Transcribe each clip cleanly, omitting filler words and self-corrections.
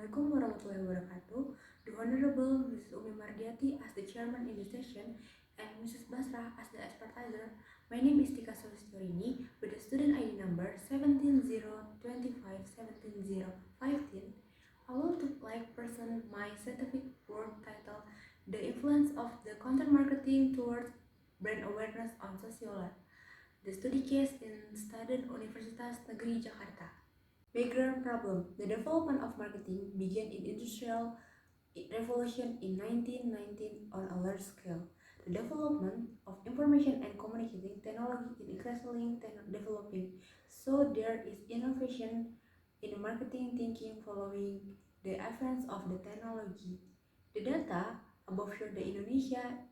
Assalamualaikum warahmatullahi wabarakatuh. The Honorable Mrs. Umi Mardiati as the chairman in the session and Mrs. Basra as the expertiser. My name is Tika Sulistiorini with the student ID number 17025 17015. I will present my scientific work titled The Influence of the Content Marketing Towards Brand Awareness on Sociolla. The study case in studied Universitas Negeri, Jakarta. Background problem. The development of marketing began in Industrial Revolution in 1919 on a large scale. The development of information and communicating technology is increasingly developing, so there is innovation in marketing thinking following the advance of the technology. The data above show that Indonesia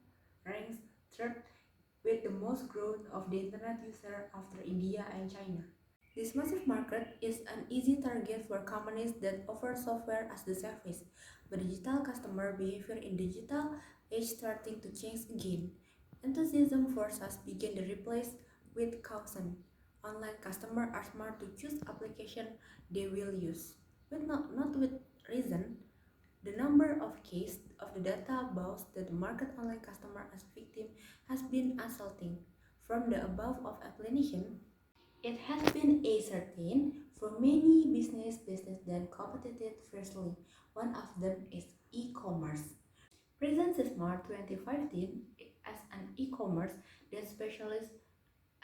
ranks third with the most growth of the internet user after India and China. This massive market is an easy target for companies that offer software as the service, but digital customer behavior in digital age starting to change again. Enthusiasm for SaaS began to replace with caution. Online customers are smart to choose application they will use, but not with reason. The number of cases of the data boasts that the market online customer as victim has been assaulting. From the above of explanation, it has been ascertained for many businesses that competed fiercely. One of them is e-commerce. Present Smart 2015 as an e-commerce that specializes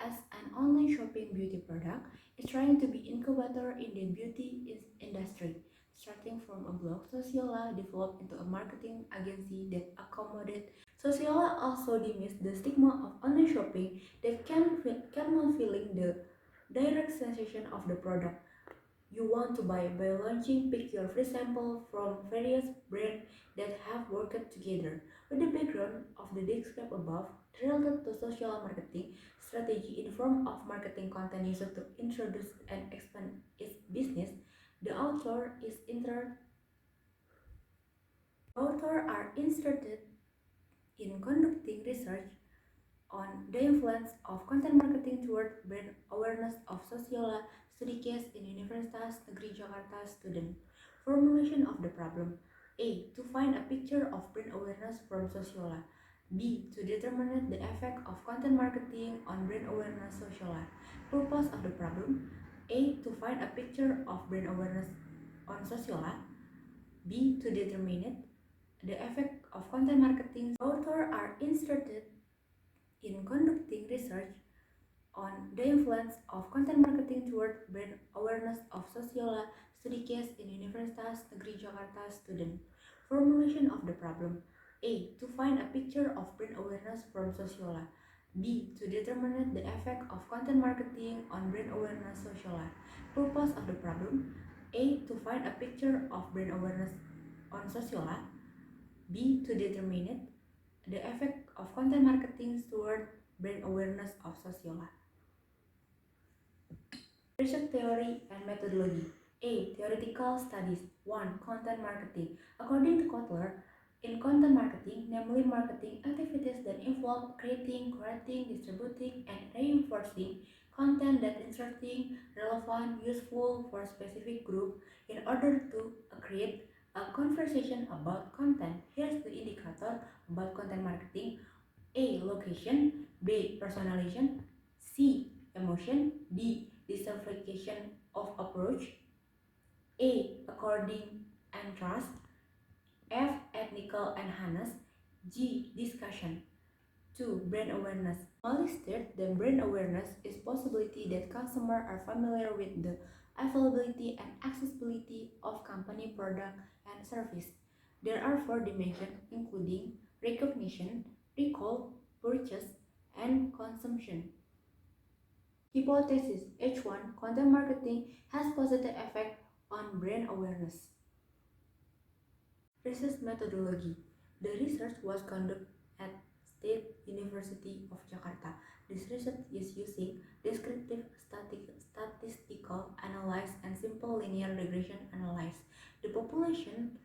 as an online shopping beauty product is trying to be incubator in the beauty industry. Starting from a blog, Sociolla developed into a marketing agency that accommodates. Sociolla also dismissed the stigma of online shopping that cannot feeling the direct sensation of the product you want to buy by launching pick your free sample from various brands that have worked together. With the background of the described above, related to social marketing strategy in form of marketing content used to introduce and expand its business, the author are interested in conducting research on the influence of content marketing toward brand awareness of Sociolla study case in Universitas Negeri Jakarta student. Formulation of the problem. A. To find a picture of brand awareness from Sociolla. B. To determine the effect of content marketing on brand awareness Sociolla. Purpose of the problem. A. To find a picture of brand awareness on Sociolla. B. To determine the effect of content marketing. Authors are interested in conducting research on the influence of content marketing toward brand awareness of Sociolla study case in Universitas Negeri Jakarta student. Formulation of the problem. A. To find a picture of brand awareness from Sociolla. B. To determine the effect of content marketing on brand awareness Sociolla. Purpose of the problem. A. To find a picture of brand awareness on Sociolla. B. To determine the effect of content marketing toward brand awareness of Sociolla. Research theory and methodology. A. Theoretical studies. 1. Content marketing. According to Kotler, in content marketing, namely marketing activities that involve creating, curating, distributing, and reinforcing content that is interesting, relevant, useful for a specific group in order to create a conversation about content. Here's the indicator about content marketing. A. Location. B. Personalization. C. Emotion. D. Diversification of approach. A. According and trust. F. Ethnical and harness. G. Discussion. 2. Brand awareness. Only state that brand awareness is possibility that customers are familiar with the availability and accessibility of company product and service. There are 4 dimensions including recognition, recall, purchase, and consumption. Hypothesis H1. Content marketing has positive effect on brand awareness. Research methodology. The research was conducted at State University of Jakarta. This research is using descriptive statistical analysis and simple linear regression analysis. The population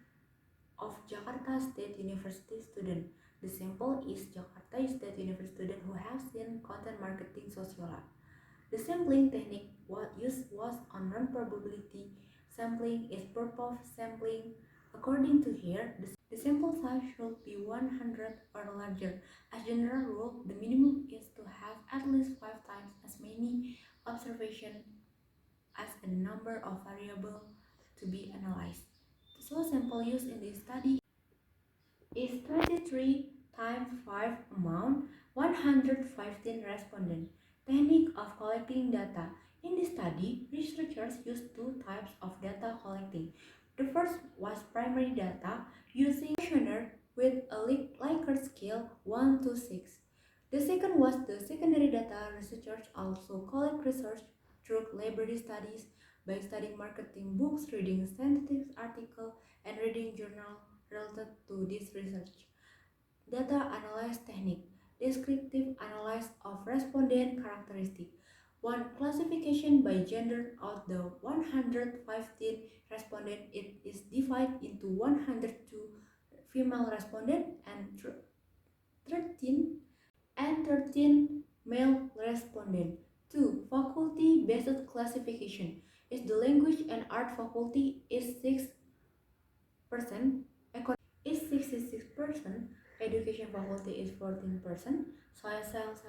of Jakarta State University student. The sample is Jakarta State University student who have seen content marketing Sociolla. The sampling technique used was on non-probability sampling is purpose sampling. According to here, the sample size should be 100 or larger. As general rule, the minimum is to have at least 5 times as many observations as the number of variables to be analyzed. The slow sample used in this study is 23 times 5 amount, 115 respondents. Technique of collecting data. In this study, researchers used two types of data collecting. The first was primary data using questionnaire with a Likert scale 1 to 6. The second was the secondary data. Researchers also collect research through library studies by studying marketing books, reading scientific articles, and reading journals related to this research. Data analysis technique. Descriptive analysis of respondent characteristic. One classification by gender of the 115 respondent, it is divided into 102 female respondent and 13 male respondent. 2. Faculty-based classification. Is the language and art faculty is 6%, is 66%, education faculty is 14%, social science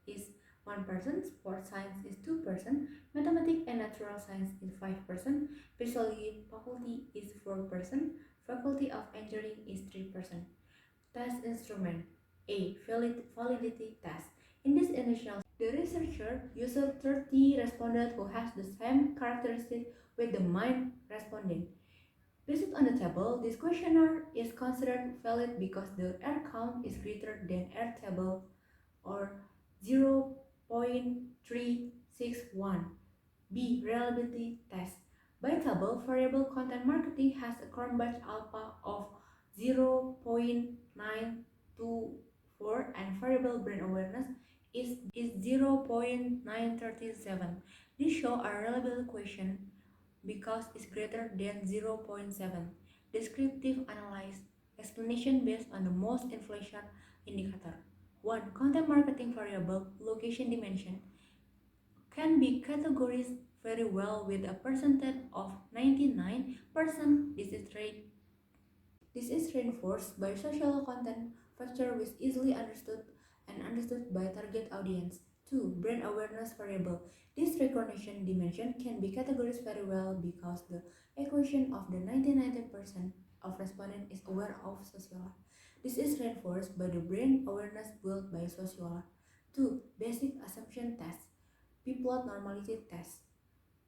is 1%, sports science is 2%, mathematics and natural science is 5%, physiology faculty is 4%, faculty of engineering is 3%. Test instrument. A. Validity test. In this initial, the researcher used 30 respondents who has the same characteristic with the main respondent. Based on the table, this questionnaire is considered valid because the R count is greater than R table or 0.361. B. Reliability test. By table, variable content marketing has a Cronbach alpha of 0.924 and variable brand awareness is 0.937. This shows a reliable question because it's greater than 0.7. Descriptive analysis. Explanation based on the most inflation indicator. 1. Content marketing variable location dimension can be categorized very well with a percentage of 99%. This is reinforced by social content factor which is easily understood and understood by target audience. 2. Brand awareness variable. This recognition dimension can be categorized very well because the equation of the 99% of respondents is aware of Sociolla. This is reinforced by the brand awareness built by Sociolla. 2. Basic assumption test. P-plot normality test.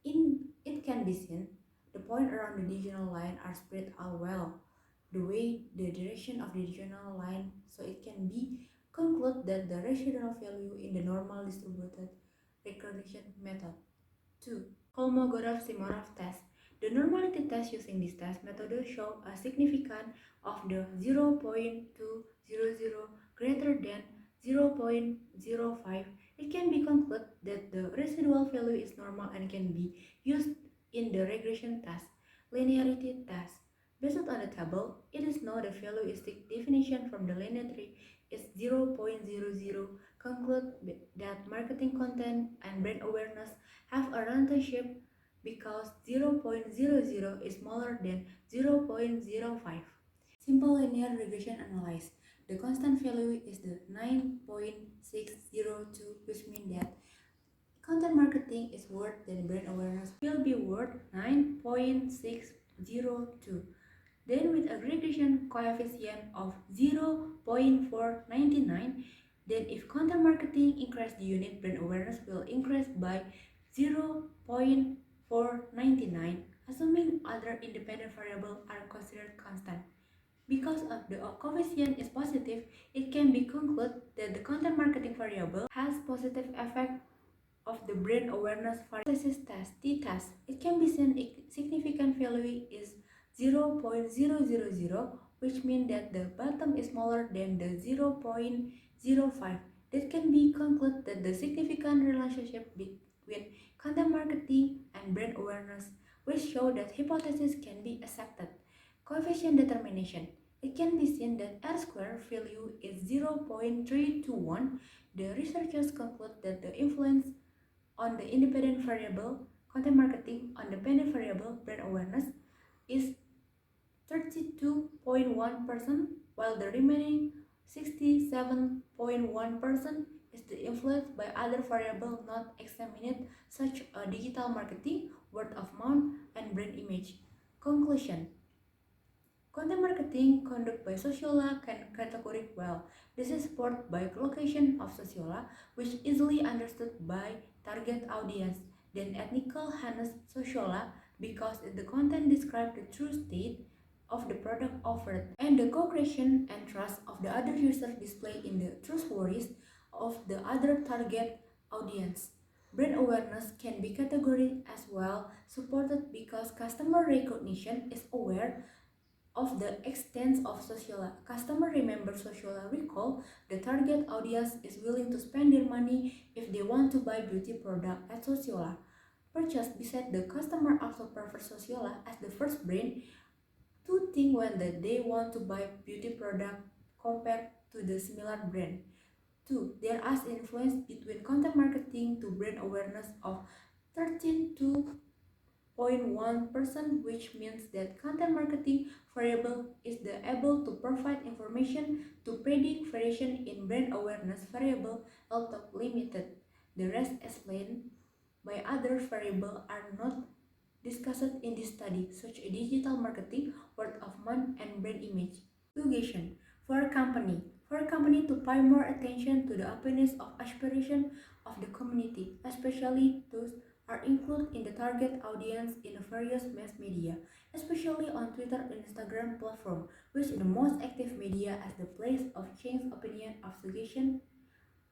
In it can be seen the point around the diagonal line are spread out well. The way the direction of the diagonal line, so it can be conclude that the residual value in the normal distributed regression method. 2. Kolmogorov-Simorov test. The normality test using this test method show a significance of the 0.200 greater than 0.05. It can be concluded that the residual value is normal and can be used in the regression test. Linearity test. Based on the table, it is known the value is the definition from the linear tree is 0.00. Conclude that marketing content and brand awareness have a relationship because 0.00 is smaller than 0.05. Simple linear regression analysis. The constant value is the 9.602, which means that content marketing is worth than brand awareness will be worth 9.602. Then with a regression coefficient of 0.499, then if content marketing increase the unit, brand awareness will increase by 0.499, assuming other independent variables are considered constant. Because of the coefficient is positive, it can be concluded that the content marketing variable has positive effect of the brand awareness variable. Test t-test. It can be seen a significant value is 0.000, which means that the bottom is smaller than the 0.05. That can be concluded that the significant relationship between content marketing and brand awareness, which show that hypothesis can be accepted. Coefficient determination. It can be seen that R-square value is 0.321. The researchers conclude that the influence on the independent variable content marketing on dependent variable brand awareness is 32.1%, while the remaining 67.1% is influenced by other variables not examined, such as digital marketing, word of mouth, and brand image. Conclusion: content marketing conducted by Sociolla can categorize well. This is supported by collocation of Sociolla, which is easily understood by target audience, then ethical harness Sociolla because the content describes the true state of the product offered, and the co-creation and trust of the other users displayed in the trustworthiness of the other target audience. Brand awareness can be categorized as well, supported because customer recognition is aware of the extent of Sociolla. Customer remember Sociolla recall the target audience is willing to spend their money if they want to buy beauty product at Sociolla. Purchase beside the customer also prefer Sociolla as the first brand to think when they want to buy beauty product compared to the similar brand. 2. There is influence between content marketing to brand awareness of 13 to 0.1%, which means that content marketing variable is able to provide information to predict variation in brand awareness variable, although limited. The rest explained by other variables are not discussed in this study, such as digital marketing, word of mouth, and brand image. Suggestion for a company to pay more attention to the awareness of aspiration of the community, especially those are included in the target audience in various mass media, especially on Twitter and Instagram platform, which is the most active media as the place of change opinion of suggestion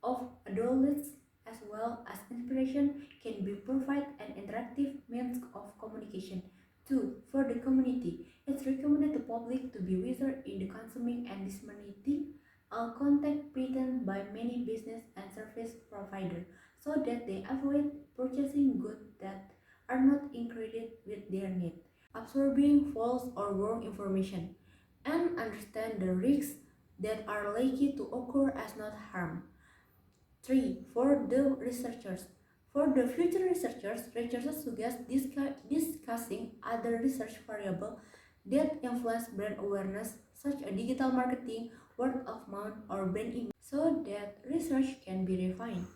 of adolescents as well as inspiration can be provided an interactive means of communication. 2. For the community, it's recommended the public to be wiser in the consuming and disseminating all content written by many business and service providers so that they avoid purchasing goods that are not included with their need, absorbing false or wrong information, and understand the risks that are likely to occur as not harm. 3. For the researchers. For the future researchers suggest discussing other research variables that influence brand awareness, such as digital marketing, word of mouth, or brand image, so that research can be refined.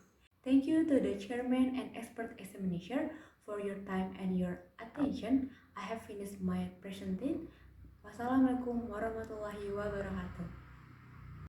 Thank you to the chairman and expert examiner for your time and your attention. I have finished my presentation. Wassalamualaikum warahmatullahi wabarakatuh.